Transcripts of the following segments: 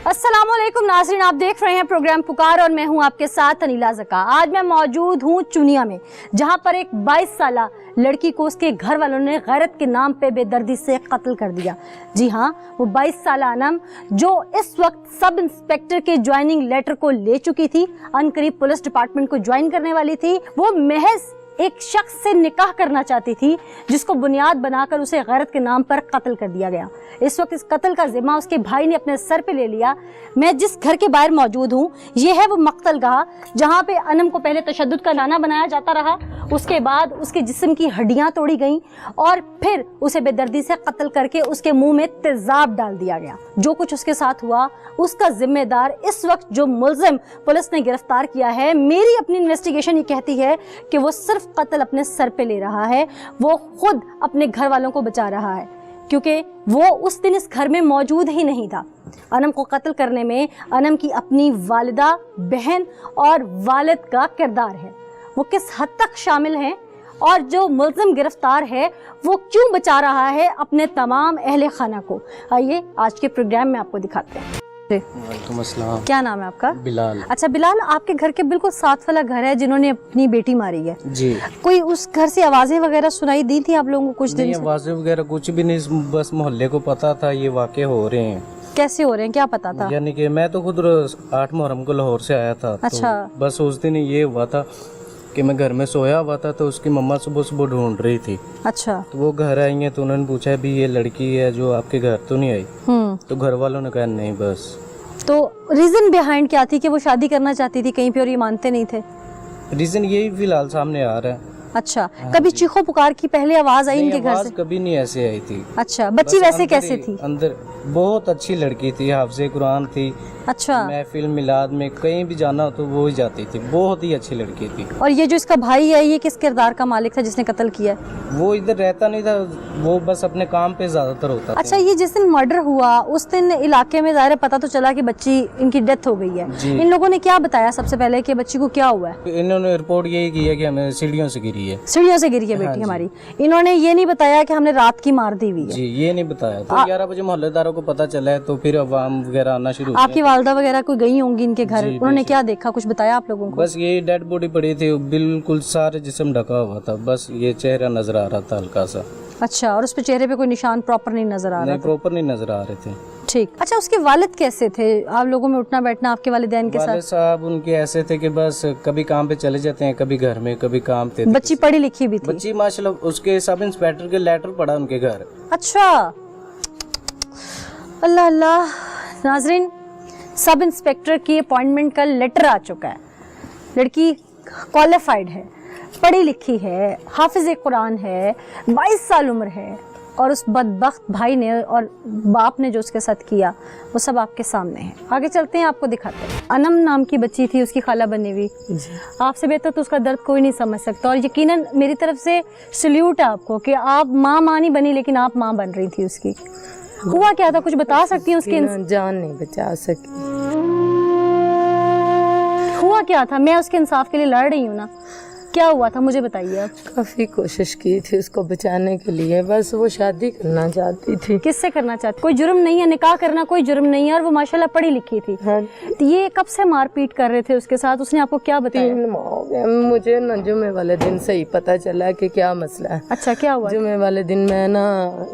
अस्सलाम वालेकुम नाज़रीन, आप देख रहे हैं प्रोग्राम पुकार और मैं हूं आपके साथ अनीला ज़का। आज मैं मौजूद हूं चुनिया में, जहां पर एक 22 साला लड़की को उसके घर वालों ने गैरत के नाम पे बेदर्दी से कत्ल कर दिया। जी हां, वो 22 साला अनम जो इस वक्त सब इंस्पेक्टर के ज्वाइनिंग लेटर को ले चुकी थी, अनकरीब पुलिस डिपार्टमेंट को ज्वाइन करने वाली थी, वो महज एक शख्स से निकाह करना चाहती थी जिसको बुनियाद बनाकर उसे गैरत के नाम पर कत्ल कर दिया गया। इस वक्त इस कत्ल का जिम्मा उसके भाई ने अपने सर पे ले लिया। मैं जिस घर के बाहर मौजूद हूँ, ये है वो मक्तलगाह जहाँ पे अनम को पहले तशद्दुद का नाना बनाया जाता रहा, उसके बाद उसके जिस्म की हड्डियाँ तोड़ी गईं और फिर उसे बेदर्दी से कत्ल करके उसके मुंह में तेजाब डाल दिया गया। जो कुछ उसके साथ हुआ उसका जिम्मेदार इस वक्त जो मुल्जिम पुलिस ने गिरफ्तार किया है, मेरी अपनी इन्वेस्टिगेशन ये कहती है कि वो सिर्फ कत्ल अपने सर पे ले रहा है, वो खुद अपने घर वालों को बचा रहा है क्योंकि वो उस दिन इस घर में मौजूद ही नहीं था। अनम को कत्ल करने में अनम की अपनी वालिदा, बहन और वालिद का किरदार है। वो किस हद तक शामिल हैं और जो मुल्जिम गिरफ्तार है वो क्यों बचा रहा है अपने तमाम अहले खाना को, आइए आज के प्रोग्राम में आपको दिखाते हैं। वालेकुम अस्सलाम। क्या नाम है आपका? बिलाल। अच्छा बिलाल, आपके घर के बिल्कुल साथ वाला घर है जिन्होंने अपनी बेटी मारी है जी। कोई उस घर से आवाजें वगैरह सुनाई दी थी आप लोगों को कुछ दिन से? आवाजें वगैरह कुछ भी नहीं, बस मोहल्ले को पता था ये वाक़े हो रहे हैं। कैसे हो रहे हैं, क्या पता था? यानी कि मैं तो खुद 8 मुहर्रम को लाहौर से आया था। अच्छा। तो बस उस दिन ये हुआ था कि मैं घर में सोया हुआ था तो उसकी मम्मा सुबह सुबह ढूंढ रही थी। अच्छा। तो वो घर आई हैं तो उन्होंने पूछा भी ये लड़की है जो आपके घर तो नहीं आई? तो घर वालों ने कहा नहीं बस। तो रीजन बिहाइंड क्या थी कि वो शादी करना चाहती थी कहीं पे और ये मानते नहीं थे? रीजन यही फिलहाल सामने आ रहा है। अच्छा, कभी चीखो पुकार की पहले आवाज आई इनके घर से? कभी नहीं ऐसे आई थी। अच्छा, बच्ची वैसे कैसे थी? अंदर बहुत अच्छी लड़की थी, हाफिज़े कुरान थी। अच्छा। महफिल मिलाद में कहीं भी जाना हो तो वो ही जाती थी, बहुत ही अच्छी लड़की थी। और ये जो इसका भाई है ये किस किरदार का मालिक था जिसने कत्ल किया? वो इधर रहता नहीं था, वो बस अपने काम पे ज्यादातर होता था। अच्छा, ये जिस दिन मर्डर हुआ उस दिन इलाके में ज़ाहिर पता तो चला कि बच्ची इनकी डेथ हो गई है। इन लोगों ने क्या बताया सबसे पहले कि बच्ची को क्या हुआ है? इन्होंने रिपोर्ट यही की है कि हमें सीढ़ियों से गिरी है। सीढ़ियों से गिरी है बेटी हमारी। इन्होंने ये नहीं बताया कि हमने रात की मार दी हुई है? जी, ये नहीं बताया। तो 11 बजे मोहल्लेदारों को पता चला है तो फिर अवाम वगैरह आना शुरू। आपकी वालदा वगैरह कोई गई होंगी इनके घर, उन्होंने क्या देखा, कुछ बताया आप लोगों को? बस ये डेड बॉडी पड़ी थी, बिल्कुल सारे जिस्म ढका हुआ था, बस ये चेहरा नजर आ रहा था हल्का सा। अच्छा, और उस पे चेहरे पे कोई निशान प्रॉपर नहीं नजर आ रहा? नहीं, प्रॉपर नहीं नजर आ रहे थे। ठीक। अच्छा, उसके वालिद कैसे थे? आप लोगों में उठना बैठना आपके वालिदैन के साथ? वालिद साहब उनके ऐसे थे कि बस कभी काम पे चले जाते हैं, कभी घर में, कभी काम पे। बच्ची पढ़ी लिखी भी थी? बच्ची माशाल्लाह उसके सब इंस्पेक्टर के लेटर पड़ा उनके घर। अच्छा, अल्लाह अल्लाह। नाजरीन, सब इंस्पेक्टर की अपॉइंटमेंट का लेटर आ चुका है। लड़की क्वालिफाइड है, पढ़ी लिखी है, हाफिज़े कुरान है, 22 साल उम्र है, और उस बदबख्त भाई ने और बाप ने जो उसके साथ किया वो सब आपके सामने है। आगे चलते हैं, आपको दिखाते हैं। अनम नाम की बच्ची थी, उसकी खाला बनी हुई। आपसे बेहतर तो उसका दर्द कोई नहीं समझ सकता, और यकीनन मेरी तरफ से सल्यूट है आपको कि आप माँ नहीं बनी लेकिन आप माँ बन रही थी उसकी। हुआ क्या था, कुछ बता सकती हैं? उसकी जान नहीं बचा सकी। हुआ क्या था? मैं उसके इंसाफ के लिए लड़ रही हूँ ना, क्या हुआ था मुझे बताइए आप। काफी कोशिश की थी उसको बचाने के लिए, बस वो शादी करना चाहती थी। किससे करना चाहती? कोई जुर्म नहीं है, निकाह करना कोई जुर्म नहीं है, और वो माशाल्लाह पढ़ी लिखी थी। हाँ। तो ये कब से मारपीट कर रहे थे उसके साथ? उसने आपको क्या बताया? 3 माह हो गए मुझे ना, जुमे वाले दिन से ही पता चला कि क्या मसला है। अच्छा, क्या हुआ? जुमे वाले दिन मैं ना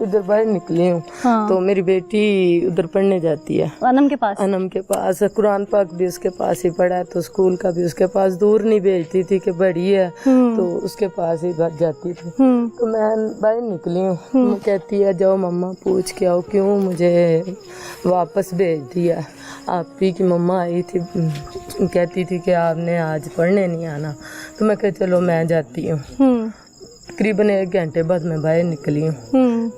इधर बाहर निकली हूँ। हाँ। तो मेरी बेटी उधर पढ़ने जाती है अनम के पास। अनम के पास कुरान पाक भी उसके पास ही पढ़ा है, तो स्कूल का भी उसके पास, दूर नहीं भेजती थी कि बड़ी है तो उसके पास ही बैठ जाती थी। तो मैं बाहर निकली हूँ, वो कहती है जाओ मम्मा पूछ के आओ क्यों मुझे वापस भेज दिया। आप ही की मम्मा आई थी, कहती थी कि आपने आज पढ़ने नहीं आना। तो मैं कहा चलो मैं जाती हूँ। तकरीबन 1 घंटे बाद मैं बाहर निकली हूँ।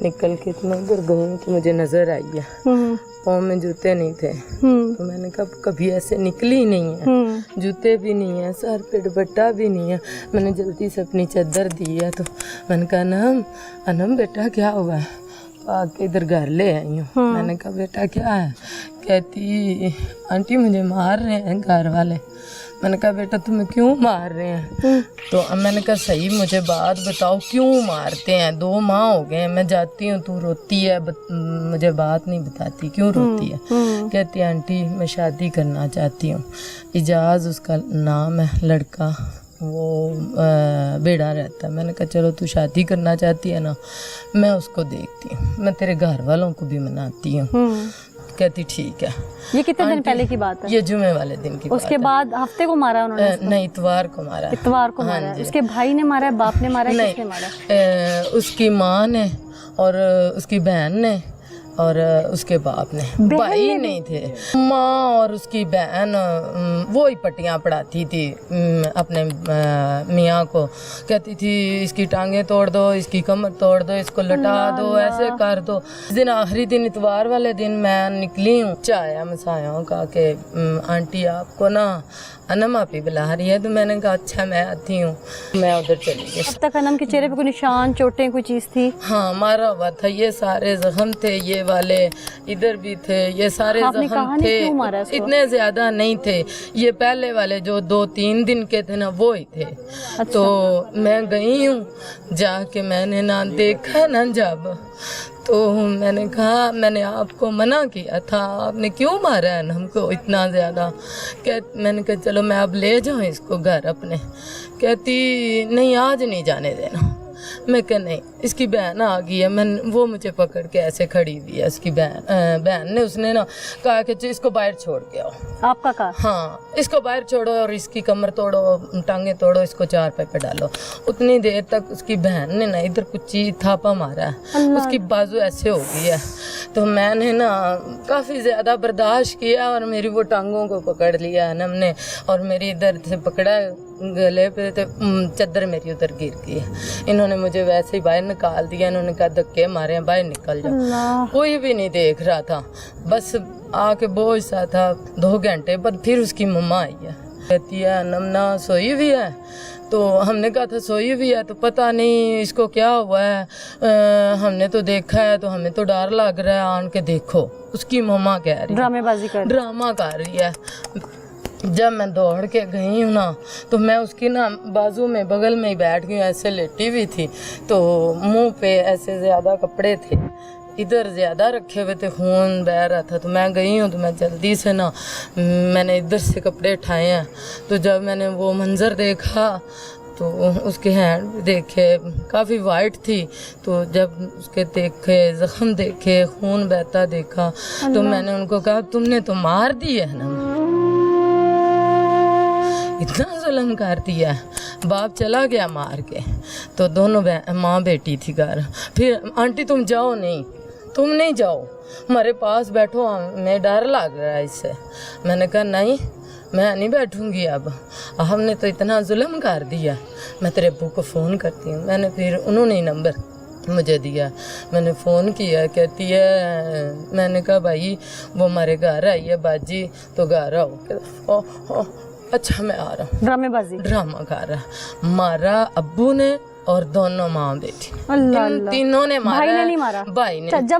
निकल के इतना दूर गई कि मुझे नजर आई है, पाँव में जूते नहीं थे। तो मैंने कहा कभी ऐसे निकली नहीं है, जूते भी नहीं है, सर पे दुपट्टा भी नहीं है। मैंने जल्दी से अपनी चादर दी है, तो मैंने कहा अनम अनम बेटा क्या हुआ है? आके इधर घर ले आई हूँ। मैंने कहा बेटा क्या है? कहती आंटी मुझे मार रहे हैं घर वाले। मैंने कहा बेटा तुम्हें क्यों मार रहे हैं? तो अब मैंने कहा सही मुझे बात बताओ क्यों मारते हैं? 2 माह हो गए मैं जाती हूँ तू रोती है, मुझे बात नहीं बताती क्यों रोती है? कहती है आंटी मैं शादी करना चाहती हूँ। इजाज़ उसका नाम है, लड़का वो बेड़ा रहता है। मैंने कहा चलो तू शादी करना चाहती है ना, मैं उसको देखती हूँ, मैं तेरे घर वालों को भी मनाती हूँ। कहती ठीक है। ये कितने दिन पहले की बात है? ये जुमे वाले दिन की उसके बाद हफ्ते को मारा उन्होंने? नहीं, इतवार को मारा। इतवार को मारा। उसके भाई ने मारा है, बाप ने मारा है, किसने मारा? उसकी माँ ने और उसकी बहन ने और उसके बाप ने। भाई नहीं थे। माँ और उसकी बहन वो ही पट्टियाँ पढ़ाती थी अपने मियाँ को। कहती थी इसकी टांगे तोड़ दो, इसकी कमर तोड़ दो, इसको लटा दो, ऐसे कर दो। इस दिन आखिरी दिन इतवार वाले दिन मैं निकली हूँ चाया मसायों का कि आंटी आपको ना अनम आपी बुला रही है। तो मैंने कहा अच्छा मैं आती हूँ। मैं उधर चली गई। अब तक अनम के चेहरे पे कोई निशान, चोटें, कोई चीज थी? हाँ मारा हुआ था, ये सारे जख्म थे, ये वाले इधर भी थे, ये सारे जख्म थे। इतने ज्यादा नहीं थे, ये पहले वाले जो 2-3 दिन के थे ना वो ही थे। अच्छा। तो मैं गई हूँ, जाके मैंने ना देखा ना जब, तो मैंने कहा मैंने आपको मना किया था, आपने क्यों मारा है हमको इतना ज़्यादा? मैंने कहा चलो मैं अब ले जाऊँ इसको घर अपने। कहती नहीं आज नहीं जाने देना। मैं कहा नहीं, इसकी बहन आ गई है। वो मुझे पकड़ के ऐसे खड़ी हुई है, उसकी बहन ने, उसने ना कहा कि इसको बाहर छोड़ के आओ। आपका कहा? हाँ, इसको बाहर छोड़ो और इसकी कमर तोड़ो, टांगे तोड़ो, इसको 4 पाए पे डालो। उतनी देर तक उसकी बहन ने ना इधर कुछ चीज थापा मारा है, उसकी बाजू ऐसे हो गई है। तो मैंने ना काफ़ी ज़्यादा बर्दाश्त किया और मेरी वो टांगों को पकड़ लिया अनम ने और मेरी इधर से पकड़ा गले पे, तो चादर मेरी उधर गिर गई। इन्होंने मुझे वैसे ही बाहर निकाल दिया। इन्होंने कहा धक्के मारे हैं, बाहर निकल जाओ। कोई भी नहीं देख रहा था, बस आके बोझ सा था। 2 घंटे बाद फिर उसकी मम्मा आई है, कहती है नमना सोई भी है। तो हमने कहा था सोई भी है, तो पता नहीं इसको क्या हुआ है, हमने तो देखा है तो हमें तो डर लग रहा है, आन के देखो। उसकी मम्मा कह रही है ड्रामा कर रही है। जब मैं दौड़ के गई हूँ ना, तो मैं उसकी ना बाजू में बगल में ही बैठ गई, ऐसे लेटी हुई थी। तो मुंह पे ऐसे ज़्यादा कपड़े थे, इधर ज़्यादा रखे हुए थे, खून बह रहा था। तो मैं गई हूँ तो मैं जल्दी से ना मैंने इधर से कपड़े उठाए हैं। तो जब मैंने वो मंज़र देखा तो उसके हैंड भी देखे, काफ़ी वाइट थी। तो जब उसके देखे ज़ख्म देखे, खून बहता देखा, तो मैंने उनको कहा तुमने तो मार दी है ना, इतना जुल्म कर दिया। बाप चला गया मार के। तो दोनों माँ बेटी थी घर। फिर आंटी तुम जाओ नहीं, तुम नहीं जाओ, हमारे पास बैठो, हमें डर लग रहा है इससे। मैंने कहा नहीं मैं नहीं बैठूंगी, अब हमने तो इतना जुल्म कर दिया, मैं तेरे अब्बू को फ़ोन करती हूँ। मैंने फिर उन्होंने ही नंबर मुझे दिया, मैंने फ़ोन किया। कहती है, मैंने कहा भाई वो हमारे घर आई है बाजी, तो घर आओ। अच्छा मैं आ रहा हूँ। ड्रामा कर रहा। मारा अब्बू ने और दोनों माँ बेटी, तीनों ने मारा। भाई ने नहीं मारा? भाई ने।